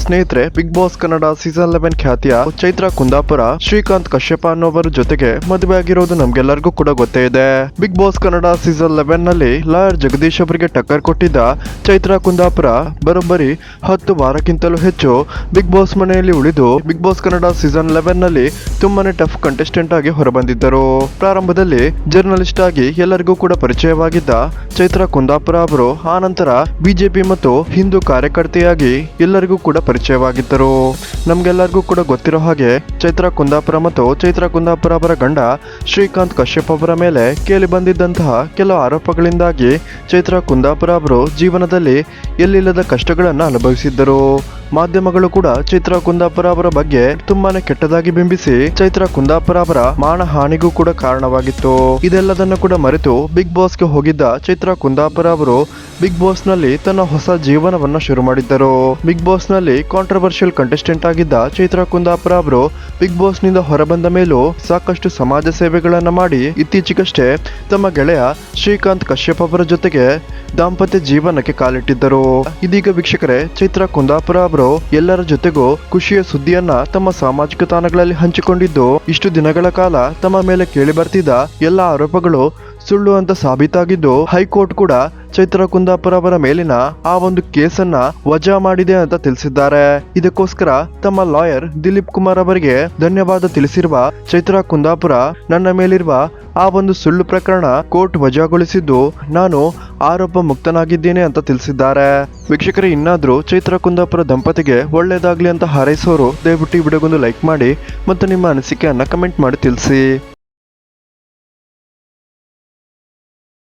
ಸ್ನೇಹಿತರೆ, big boss Kannada season 11 ಖ್ಯಾತಿಯ ಚೈತ್ರ ಕುಂದಾಪುರ ಶ್ರೀಕಾಂತ್ ಕಶ್ಯಪ ಅನ್ನೋವರ ಜೊತೆಗೆ ಮದುವೆ ಆಗಿರೋದು ನಮ್ಗೆಲ್ಲರಿಗೂ ಕೂಡ ಗೊತ್ತೇ ಇದೆ. ಬಿಗ್ ಬಾಸ್ ಕನ್ನಡ ಸೀಸನ್ 11 ನಲ್ಲಿ ಲಾಯರ್ ಜಗದೀಶ್ ಅವರಿಗೆ ಟಕ್ಕರ್ ಕೊಟ್ಟಿದ್ದ ಚೈತ್ರ ಕುಂದಾಪುರ ಬರೋಬ್ಬರಿ 10 ವಾರಕ್ಕಿಂತಲೂ ಹೆಚ್ಚು ಬಿಗ್ ಬಾಸ್ ಮನೆಯಲ್ಲಿ ಉಳಿದು ಬಿಗ್ ಬಾಸ್ ಕನ್ನಡ ಸೀಸನ್ 11 ನಲ್ಲಿ ತುಂಬಾನೇ ಟಫ್ ಕಂಟೆಸ್ಟೆಂಟ್ ಆಗಿ ಹೊರಬಂದಿದ್ದರು. ಪ್ರಾರಂಭದಲ್ಲಿ ಜರ್ನಲಿಸ್ಟ್ ಆಗಿ ಎಲ್ಲರಿಗೂ ಕೂಡ ಪರಿಚಯವಾಗಿದ್ದ ಚೈತ್ರ ಕುಂದಾಪುರ ಅವರು ಆನಂತರ ಬಿಜೆಪಿ ಮತ್ತು ಹಿಂದೂ ಕಾರ್ಯಕರ್ತೆಯಾಗಿ ಎಲ್ಲರಿಗೂ ಕೂಡ ಪರಿಚಯವಾಗಿದ್ದರು. ನಮ್ಗೆಲ್ಲರಿಗೂ ಕೂಡ ಗೊತ್ತಿರೋ ಹಾಗೆ ಚೈತ್ರ ಕುಂದಾಪುರ ಮತ್ತು ಚೈತ್ರ ಕುಂದಾಪುರ ಅವರ ಗಂಡ ಶ್ರೀಕಾಂತ್ ಕಶ್ಯಪ್ ಅವರ ಮೇಲೆ ಕೇಳಿ ಬಂದಿದ್ದಂತಹ ಕೆಲವು ಆರೋಪಗಳಿಂದಾಗಿ ಚೈತ್ರ ಕುಂದಾಪುರ ಅವರು ಜೀವನದಲ್ಲಿ ಎಲ್ಲಿಲ್ಲದ ಕಷ್ಟಗಳನ್ನು ಅನುಭವಿಸಿದ್ದರು. ಮಾಧ್ಯಮಗಳು ಕೂಡ ಚೈತ್ರ ಕುಂದಾಪುರ ಅವರ ಬಗ್ಗೆ ತುಂಬಾನೇ ಕೆಟ್ಟದಾಗಿ ಬಿಂಬಿಸಿ ಚೈತ್ರ ಕುಂದಾಪುರ ಅವರ ಮಾನಹಾನಿಗೂ ಕೂಡ ಕಾರಣವಾಗಿತ್ತು. ಇದೆಲ್ಲದನ್ನು ಕೂಡ ಮರೆತು ಬಿಗ್ ಬಾಸ್ಗೆ ಹೋಗಿದ್ದ ಚೈತ್ರ ಕುಂದಾಪುರ ಅವರು ಬಿಗ್ ಬಾಸ್ ನಲ್ಲಿ ತನ್ನ ಹೊಸ ಜೀವನವನ್ನ ಶುರು ಮಾಡಿದ್ದರು. ಬಿಗ್ ಬಾಸ್ ನಲ್ಲಿ ಕಾಂಟ್ರವರ್ಷಿಯಲ್ ಕಂಟೆಸ್ಟೆಂಟ್ ಆಗಿದ್ದ ಚೈತ್ರ ಕುಂದಾಪುರ ಅವರು ಬಿಗ್ ಬಾಸ್ ನಿಂದ ಹೊರಬಂದ ಮೇಲೂ ಸಾಕಷ್ಟು ಸಮಾಜ ಸೇವೆಗಳನ್ನ ಮಾಡಿ ಇತ್ತೀಚೆಗಷ್ಟೇ ತಮ್ಮ ಗೆಳೆಯ ಶ್ರೀಕಾಂತ್ ಕಶ್ಯಪ್ ಅವರ ಜೊತೆಗೆ ದಾಂಪತ್ಯ ಜೀವನಕ್ಕೆ ಕಾಲಿಟ್ಟಿದ್ದರು. ಇದೀಗ ವೀಕ್ಷಕರೇ, ಚೈತ್ರ ಕುಂದಾಪುರ ಅವರು ಎಲ್ಲರ ಜೊತೆಗೂ ಖುಷಿಯ ಸುದ್ದಿಯನ್ನ ತಮ್ಮ ಸಾಮಾಜಿಕ ತಾಣಗಳಲ್ಲಿ ಹಂಚಿಕೊಂಡಿದ್ದು, ಇಷ್ಟು ದಿನಗಳ ಕಾಲ ತಮ್ಮ ಮೇಲೆ ಕೇಳಿ ಬರ್ತಿದ್ದ ಎಲ್ಲ ಆರೋಪಗಳು ಸುಳ್ಳು ಅಂತ ಸಾಬೀತಾಗಿದ್ದು ಹೈಕೋರ್ಟ್ ಕೂಡ ಚೈತ್ರ ಕುಂದಾಪುರ ಅವರ ಮೇಲಿನ ಆ ಒಂದು ಕೇಸನ್ನ ವಜಾ ಮಾಡಿದೆ ಅಂತ ತಿಳಿಸಿದ್ದಾರೆ. ಇದಕ್ಕೋಸ್ಕರ ತಮ್ಮ ಲಾಯರ್ ದಿಲೀಪ್ ಕುಮಾರ್ ಅವರಿಗೆ ಧನ್ಯವಾದ ತಿಳಿಸಿರುವ ಚೈತ್ರ ಕುಂದಾಪುರ, ನನ್ನ ಮೇಲಿರುವ ಆ ಒಂದು ಸುಳ್ಳು ಪ್ರಕರಣ ಕೋರ್ಟ್ ವಜಾಗೊಳಿಸಿದ್ದು ನಾನು ಆರೋಪ ಮುಕ್ತನಾಗಿದ್ದೇನೆ ಅಂತ ತಿಳಿಸಿದ್ದಾರೆ. ವೀಕ್ಷಕರೇ, ಇನ್ನಾದ್ರೂ ಚೈತ್ರ ಕುಂದಾಪುರ ದಂಪತಿಗೆ ಒಳ್ಳೇದಾಗ್ಲಿ ಅಂತ ಹಾರೈಸೋರು ದಯವಿಟ್ಟು ಈ ವಿಡಿಯೋಗೊಂದು ಲೈಕ್ ಮಾಡಿ ಮತ್ತು ನಿಮ್ಮ ಅನಿಸಿಕೆಯನ್ನ ಕಮೆಂಟ್ ಮಾಡಿ ತಿಳಿಸಿ.